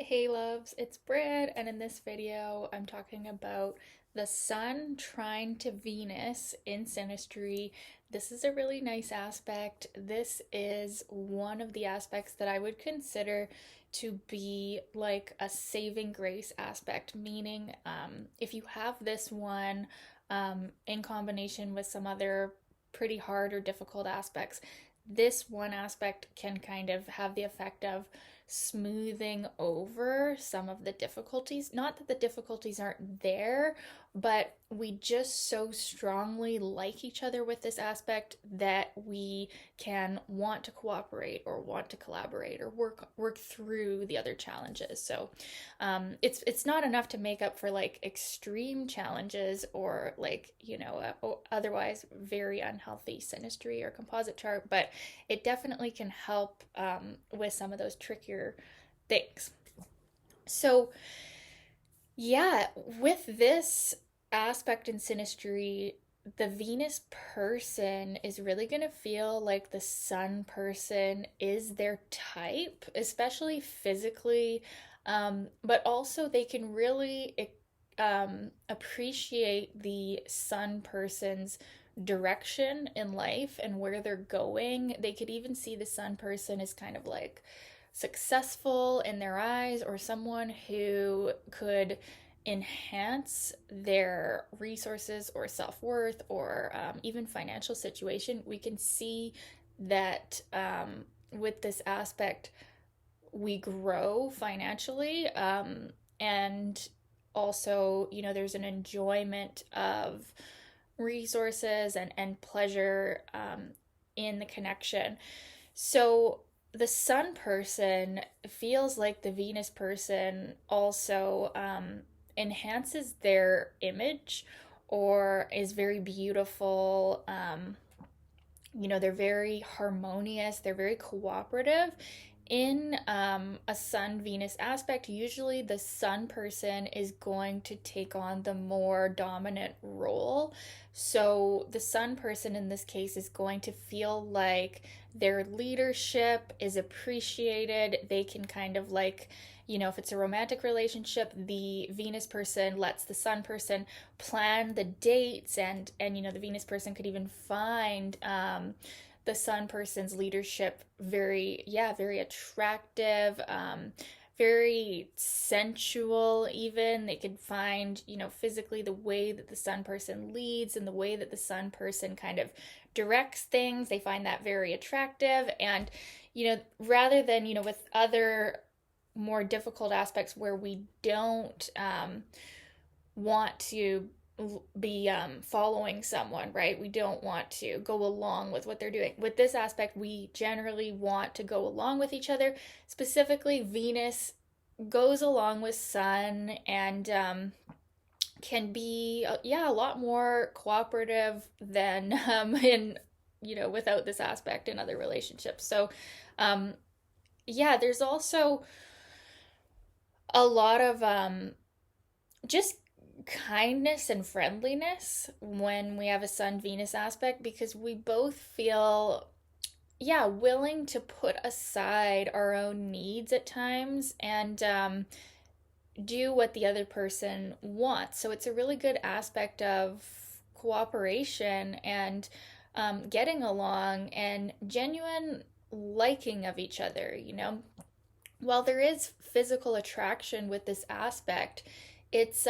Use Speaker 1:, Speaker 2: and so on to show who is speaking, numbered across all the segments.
Speaker 1: Hey loves, it's Brid, and in this video I'm talking about the Sun trine to Venus in Synastry. This is a really nice aspect. This is one of the aspects that I would consider to be like a saving grace aspect, meaning if you have this one in combination with some other pretty hard or difficult aspects, this one aspect can kind of have the effect of smoothing over some of the difficulties. Not that the difficulties aren't there, but we just so strongly like each other with this aspect that we can want to cooperate or want to collaborate or work through the other challenges. So it's not enough to make up for like extreme challenges or like otherwise very unhealthy synastry or composite chart, but it definitely can help with some of those trickier things. So yeah, with this aspect in synastry, the Venus person is really going to feel like the Sun person is their type, especially physically. But also, they can really appreciate the Sun person's direction in life and where they're going. They could even see the Sun person as kind of like successful in their eyes or someone who could enhance their resources or self-worth or even financial situation. We can see that with this aspect we grow financially, and also there's an enjoyment of resources and pleasure in the connection. So the Sun person feels like the Venus person also enhances their image or is very beautiful. They're very harmonious, they're very cooperative. In a Sun Venus aspect, usually the Sun person is going to take on the more dominant role. So the Sun person in this case is going to feel like their leadership is appreciated. They can kind of like, if it's a romantic relationship, the Venus person lets the Sun person plan the dates, and the Venus person could even find the Sun person's leadership very attractive, very sensual. Even they could find physically the way that the Sun person leads and the way that the Sun person kind of directs things, they find that very attractive. And rather than with other more difficult aspects where we don't want to be following someone, right? We don't want to go along with what they're doing. With this aspect, we generally want to go along with each other. Specifically, Venus goes along with Sun and can be, a lot more cooperative than in, without this aspect in other relationships. So, there's also a lot of just kindness and friendliness when we have a Sun Venus aspect, because we both feel willing to put aside our own needs at times and do what the other person wants. So it's a really good aspect of cooperation and getting along and genuine liking of each other. While there is physical attraction with this aspect, it's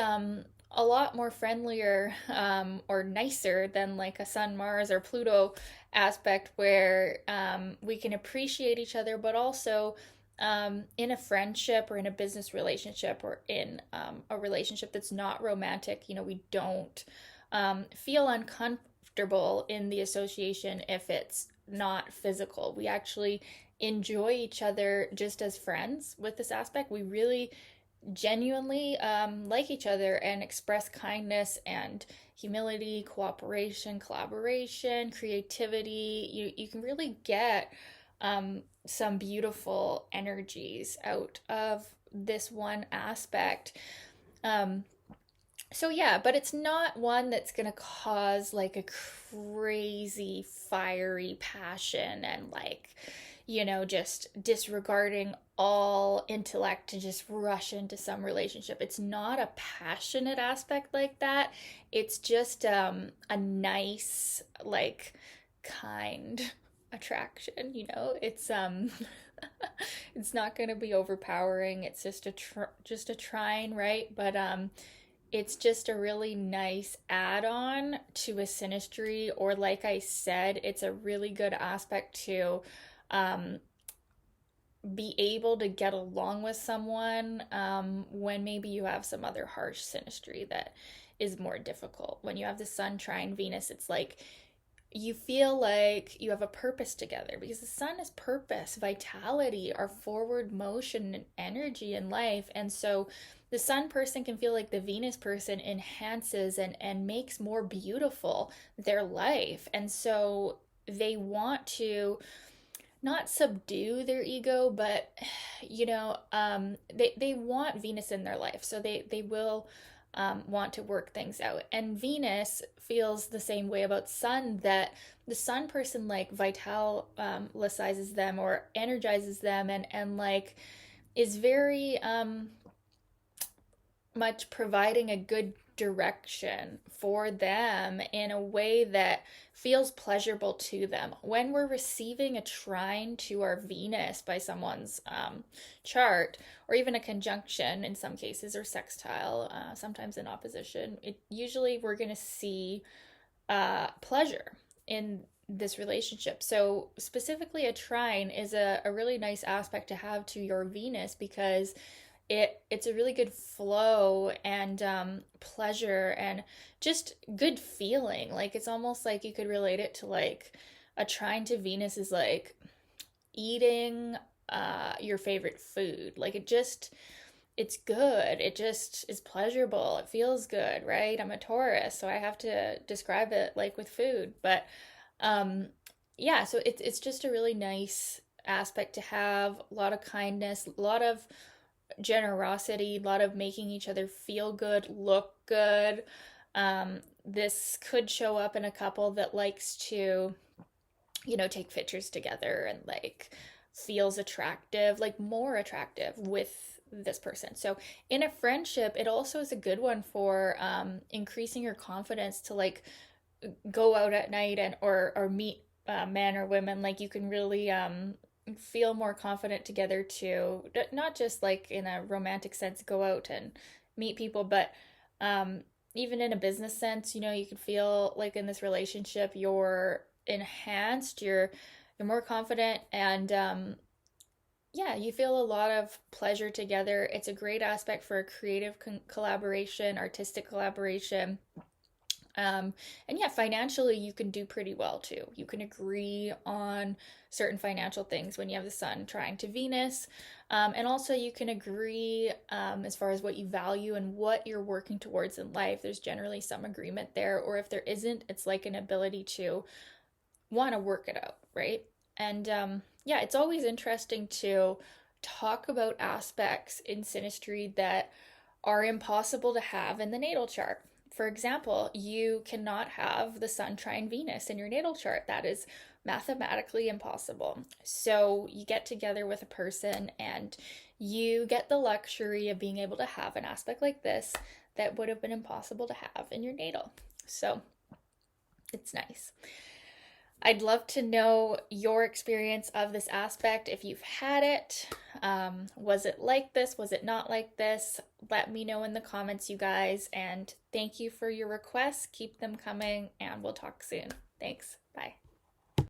Speaker 1: a lot more friendlier or nicer than like a Sun, Mars, or Pluto aspect where we can appreciate each other, but also in a friendship or in a business relationship or in a relationship that's not romantic, we don't feel uncomfortable in the association if it's not physical. We actually enjoy each other just as friends with this aspect. We really genuinely like each other and express kindness and humility, cooperation, collaboration, creativity. You can really get some beautiful energies out of this one aspect. But it's not one that's gonna cause like a crazy fiery passion and like just disregarding all intellect to just rush into some relationship. It's not a passionate aspect like that. It's just a nice, like, kind attraction. It's not going to be overpowering. It's just a trine, right? But it's just a really nice add-on to a synastry, or like I said, it's a really good aspect to um, be able to get along with someone when maybe you have some other harsh synastry that is more difficult. When you have the Sun trine Venus, it's like you feel like you have a purpose together, because the sun is purpose, vitality, our forward motion and energy in life. And so the sun person can feel like the Venus person enhances and makes more beautiful their life. And so they want to not subdue their ego, but they want Venus in their life. So they will want to work things out. And Venus feels the same way about Sun, that the Sun person like vitalizes them or energizes them, and like is very much providing a good direction for them in a way that feels pleasurable to them. When we're receiving a trine to our Venus by someone's chart, or even a conjunction in some cases, or sextile, sometimes in opposition, usually we're going to see pleasure in this relationship. So specifically, a trine is a really nice aspect to have to your Venus, because it's a really good flow and pleasure and just good feeling. Like, it's almost like you could relate it to like a trine to Venus is like eating your favorite food. Like, it's good. It just is pleasurable. It feels good, right? I'm a Taurus, so I have to describe it like with food. But um yeah, so it's just a really nice aspect to have. A lot of kindness, a lot of generosity, a lot of making each other feel good, look good. This could show up in a couple that likes to, take pictures together and like feels attractive, like more attractive with this person. So in a friendship, it also is a good one for increasing your confidence to like go out at night and or meet men or women. Like, you can really feel more confident together to not just like in a romantic sense go out and meet people, but even in a business sense, you can feel like in this relationship you're enhanced, you're more confident, and yeah, you feel a lot of pleasure together. It's a great aspect for a creative collaboration, artistic collaboration. And yeah, financially, you can do pretty well too. You can agree on certain financial things when you have the Sun trine to Venus. And also, you can agree as far as what you value and what you're working towards in life. There's generally some agreement there, or if there isn't, it's like an ability to want to work it out, right? And yeah, it's always interesting to talk about aspects in synastry that are impossible to have in the natal chart. For example, you cannot have the Sun trine Venus in your natal chart. That is mathematically impossible. So you get together with a person and you get the luxury of being able to have an aspect like this that would have been impossible to have in your natal. So it's nice. I'd love to know your experience of this aspect. If you've had it, was it like this? Was it not like this? Let me know in the comments, you guys. And thank you for your requests. Keep them coming, and we'll talk soon. Thanks. Bye.